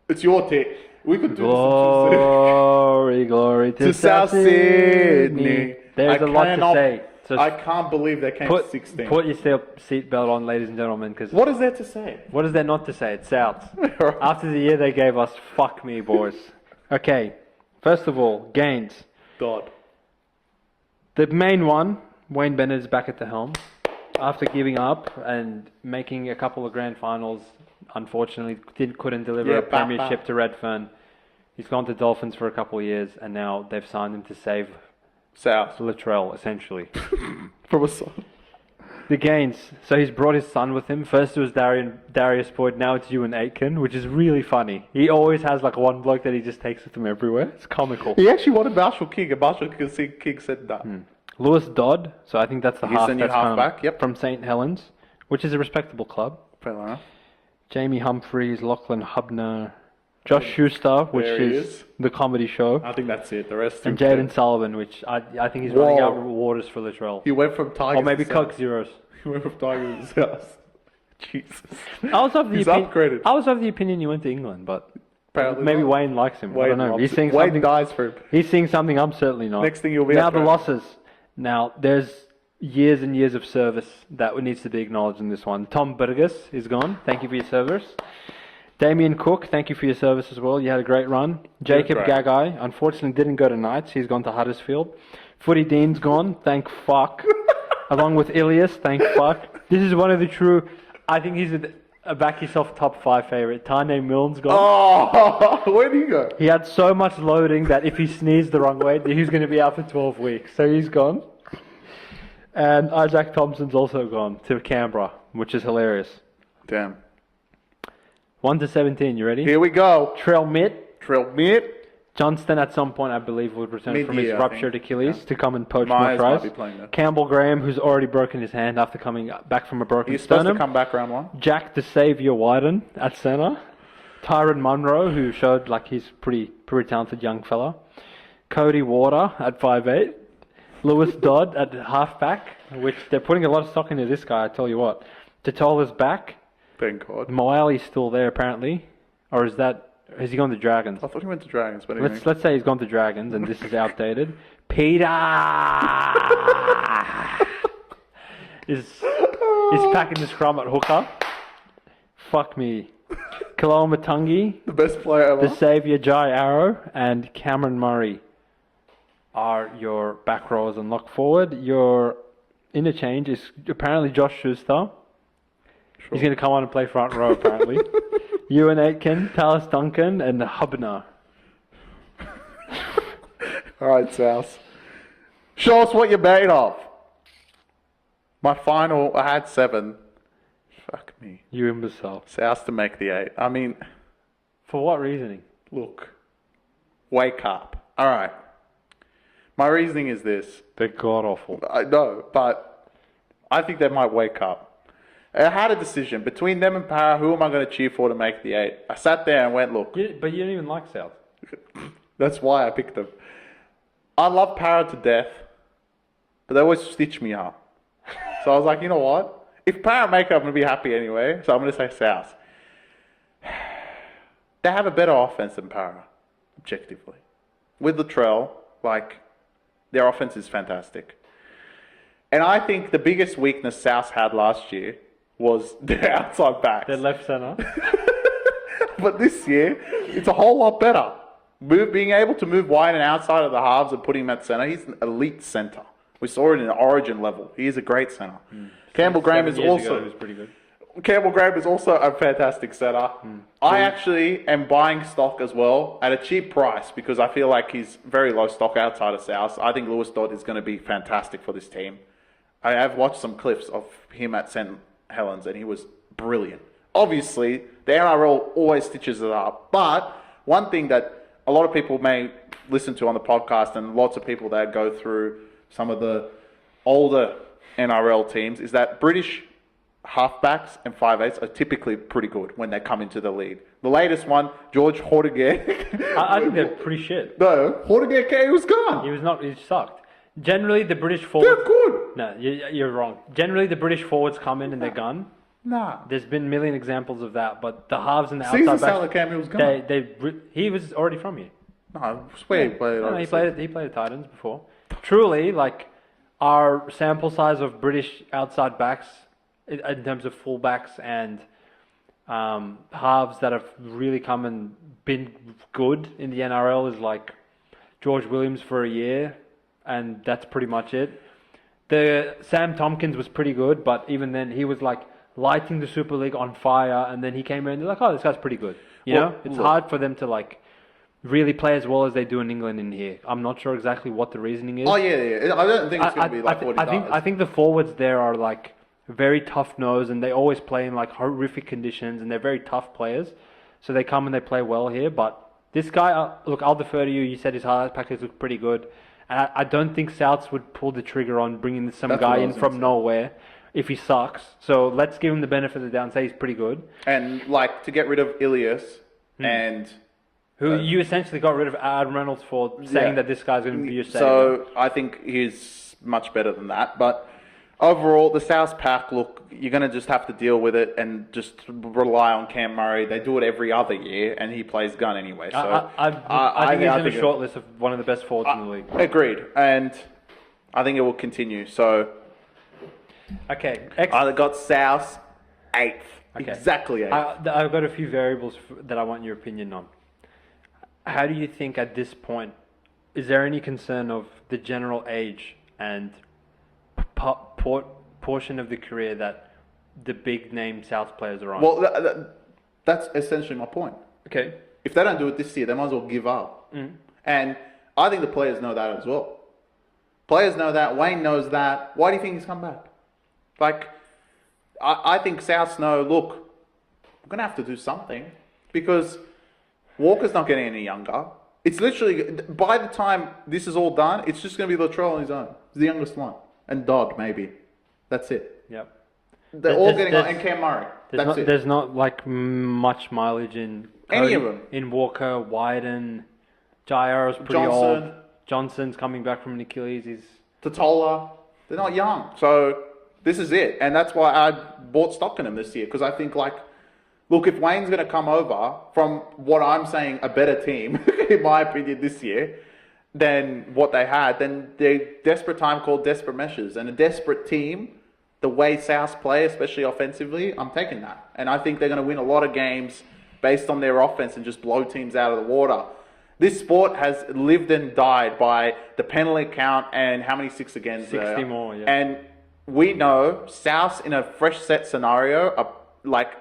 It's your take. We could do Glory, glory this to South Sydney. There's a lot to say. So I can't believe they came 16. Put your seatbelt on, ladies and gentlemen, because What is there to say? what is there not to say? It's South. After the year they gave us, fuck me, boys. Okay, first of all, gains. God. The main one, Wayne Bennett is back at the helm. After giving up and making a couple of grand finals, unfortunately couldn't deliver a premiership to Redfern. He's gone to Dolphins for a couple of years, and now they've signed him to save South. Latrell, essentially. From a son. The gains. So he's brought his son with him. First it was Darius Boyd, now it's Ewan Aitken, which is really funny. He always has like one bloke that he just takes with him everywhere. It's comical. He actually wanted Marshall King, and Marshall King said that. Lewis Dodd, so I think that's the He's the new that's kind of halfback, yep. from St. Helens, which is a respectable club. Fair enough. Jamie Humphreys, Lachlan Hubner, Josh Schuster, which There he is is. the comedy show, I think that's it. The rest. and Jaden Sullivan, which I think he's running out of waters for Latrell. He went from Tigers. Or maybe to Coke South. Zeros. He went from Tigers to South. Jesus. I was of the He's opinion. upgraded. I was of the opinion you went to England, but Apparently maybe not. Wayne likes him. I don't know. loves He's it. seeing Wayne something. dies for him. He's seeing something I'm certainly not. Next thing you'll be now up the there. losses. Now there's years and years of service that needs to be acknowledged in this one. Tom Burgess is gone. Thank you for your service. Damien Cook, thank you for your service as well. You had a great run. Jacob great. Gagai, unfortunately didn't go to Knights. He's gone to Huddersfield. Footy Dean's gone. Thank fuck. Along with Ilias, thank fuck. This is one of the true. I think he's a back yourself top 5 favourite. Tane Milne's gone. Oh, where did he go? He had so much loading that if he sneezed the wrong way, he's going to be out for 12 weeks. So he's gone. And Isaac Thompson's also gone to Canberra, which is hilarious. Damn. 1 to 17, you ready? Here we go. Trell Mitt. Trill Mitt. Johnston at some point, I believe, would return from his Mid-year, I ruptured think. Achilles to come and poach Myers more might tries. be playing that. Campbell Graham, who's already broken his hand after coming back from a broken He's supposed sternum. to come back round 1. Jack the Saviour Wyden at centre. Tyron Munro, who showed like he's pretty talented young fella. Cody Water at 5'8". Lewis Dodd at halfback, which they're putting a lot of stock into this guy, I tell you what. Tatola's back. Thank God. Moali's still there apparently. Or has he gone to Dragons? I thought he went to Dragons, but anyway. Let's say he's gone to Dragons and this is outdated. Peter is packing the scrum at hooker. Fuck me. Kaloa Matungi, The best player ever. the saviour Jai Arrow, and Cameron Murray are your back rows and lock forward. Your interchange is apparently Josh Schuster. He's going to come on and play front row apparently. Ewan Aitken, Talis Duncan, and Hubner. All right, South. Show us what you're made of. My final, I had 7. Fuck me. You imbecile. South to make the 8. I mean, For what reasoning? look. Wake up. All right. My reasoning is this. They're god awful. I know, but I think they might wake up. I had a decision between them and Para. Who am I going to cheer for to make the 8? I sat there and went, look. But you don't even like South. That's why I picked them. I love Para to death, but they always stitch me up. So I was like, you know what? If Para make it, I'm going to be happy anyway. So I'm going to say South. They have a better offense than Para, objectively. With Latrell, their offense is fantastic. And I think the biggest weakness South had last year was their outside backs. They're left centre. But this year, it's a whole lot better. Being able to move wide and outside of the halves and putting him at centre, he's an elite centre. We saw it in the Origin level. He is a great centre. Campbell Graham is also. He was pretty good. Campbell Graham is also a fantastic centre. I actually am buying stock as well at a cheap price because I feel like he's very low stock outside of South. I think Lewis Dodd is going to be fantastic for this team. I have watched some clips of him at St. Helens and he was brilliant. Obviously, the NRL always stitches it up. But one thing that a lot of people may listen to on the podcast and lots of people that go through some of the older NRL teams is that British halfbacks and 5'8" are typically pretty good when they come into the league. The latest one, George Hortiger. I think they're pretty shit. No, Hortiger came, he was gone. He sucked. Generally, the British They're forwards... good. No, you're wrong. Generally, the British forwards come in and they're gone. Nah. There's been a million examples of that, but the halves and the Season outside Salah backs, Cam Mills gone. he was already from here. No, I swear he played. No, he obviously. played at Titans before. Truly, like our sample size of British outside backs in terms of fullbacks and halves that have really come and been good in the NRL is like George Williams for a year, and that's pretty much it. The Sam Tompkins was pretty good, but even then he was like lighting the Super League on fire, and then he came in and they're like, oh, this guy's pretty good. You Well, know, it's look. hard for them to like really play as well as they do in England in here. I'm not sure exactly what the reasoning is. Oh yeah. I don't think it's going to be like what he does. I think the forwards there are like very tough nosed, and they always play in like horrific conditions, and they're very tough players. So they come and they play well here. But this guy, look, I'll defer to you. You said his highlight package looked pretty good, and I don't think Souths would pull the trigger on bringing some That's guy what I in was gonna from say. nowhere if he sucks. So let's give him the benefit of the doubt and say he's pretty good. And like to get rid of Ilias Hmm. and Who you essentially got rid of Adam Reynolds for saying Yeah. that this guy's going to be your savior. so I think he's much better than that. But overall, the South pack, look, you're going to just have to deal with it and just rely on Cam Murray. They do it every other year, and he plays gun anyway. So I think he's in a think short list of one of the best forwards in the league. Agreed, and I think it will continue. So Okay, I got South 8th, Okay. exactly 8th. I've got a few variables that I want your opinion on. How do you think at this point, is there any concern of the general age and portion of the career that the big name South players are on? Well, that's essentially my point. Okay. If they don't do it this year, they might as well give up. And I think the players know that as well. Players know that. Wayne knows that. Why do you think he's come back? Like, I think Souths know, look, we're going to have to do something because Walker's not getting any younger. It's literally, by the time this is all done, it's just going to be Latrell on his own. He's the youngest one. And Dodd, maybe. That's it. Yep. They're all getting on. There's- And Cam Murray. That's it. There's not like much mileage in Any Cody- of them. In Walker, Wyden, Jairo's pretty Johnson. old. Johnson's coming back from an Achilles. He's Totola, they're not young. So this is it. And that's why I bought stock in them this year. Because I think, like, look, if Wayne's going to come over from what I'm saying, a better team, in my opinion, this year, than what they had, then the desperate time called desperate measures. And a desperate team, the way South play, especially offensively, I'm taking that. And I think they're going to win a lot of games based on their offense and just blow teams out of the water. This sport has lived and died by the penalty count and how many 6 against 60 more, yeah. And we know South in a fresh set scenario are like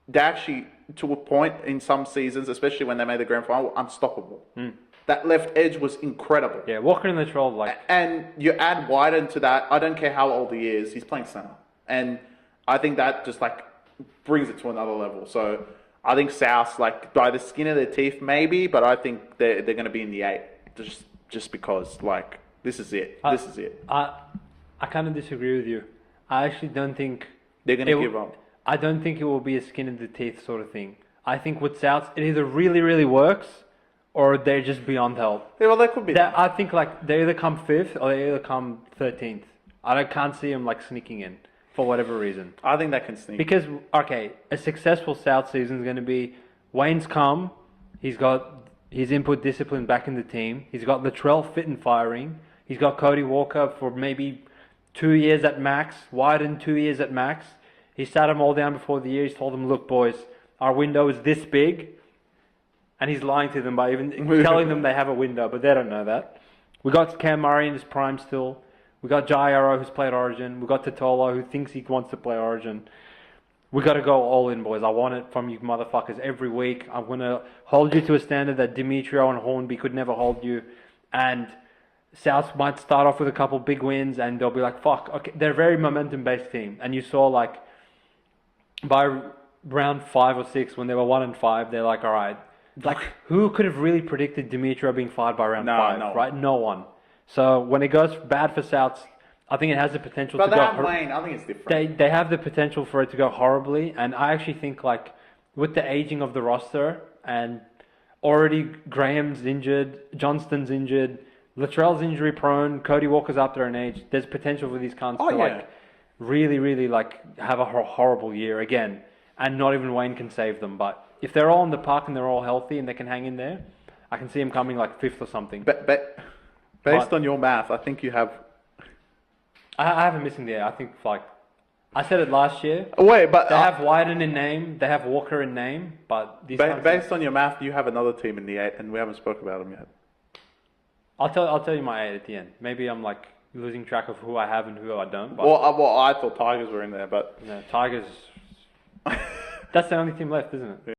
they actually, to a point in some seasons, especially when they made the grand final, were unstoppable. That left edge was incredible. yeah, Walker and Latrell like And you add Wyden to that, I don't care how old he is, he's playing center. And I think that just like brings it to another level. So I think South, like by the skin of their teeth, maybe, but I think they're going to be in the 8 just because like this is it. This is it. I kind of disagree with you. I actually don't think They're going to give up. I don't think it will be a skin in the teeth sort of thing. I think with South, it either really, really works, or they're just beyond help. Yeah, well, that could be. I think like they either come 5th or they either come 13th. Can't see them like sneaking in for whatever reason. I think that can sneak. Because okay, a successful South season is going to be Wayne's come. He's got his input discipline back in the team. He's got Latrell fit and firing. He's got Cody Walker for maybe 2 years at max. Wyden 2 years at max. He sat them all down before the year. He's told them, look, boys, our window is this big. And he's lying to them by even telling them they have a window, but they don't know that. We got Cam Murray in his prime still. We got Jairo, who's played Origin. We got Totola, who thinks he wants to play Origin. We got to go all in, boys. I want it from you motherfuckers every week. I'm going to hold you to a standard that Demetrio and Hornby could never hold you. And South might start off with a couple big wins, and they'll be like, fuck. Okay, they're a very momentum-based team. And you saw, like, by round 5 or 6, when they were 1-5, they're like, all right. Like, who could have really predicted Demetrio being fired by round 5, no. right? No one. So when it goes bad for Souths, I think it has the potential But to they go... have Wayne. I think it's different. They have the potential for it to go horribly, and I actually think like with the aging of the roster and already Graham's injured, Johnston's injured, Latrell's injury prone, Cody Walker's up there in age. There's potential for these cunts to like really like have a horrible year again, and not even Wayne can save them. But if they're all in the park and they're all healthy and they can hang in there, I can see him coming like 5th or something. Based on your math, I think you have. I have him missing there. I think like I said it last year. Wait, but They have Wyden in name, they have Walker in name, but these times based on your math, you have another team in the 8, and we haven't spoke about them yet. I'll tell you my 8 at the end. Maybe I'm like losing track of who I have and who I don't. But Well, I thought Tigers were in there, but Tigers. That's the only team left, isn't it?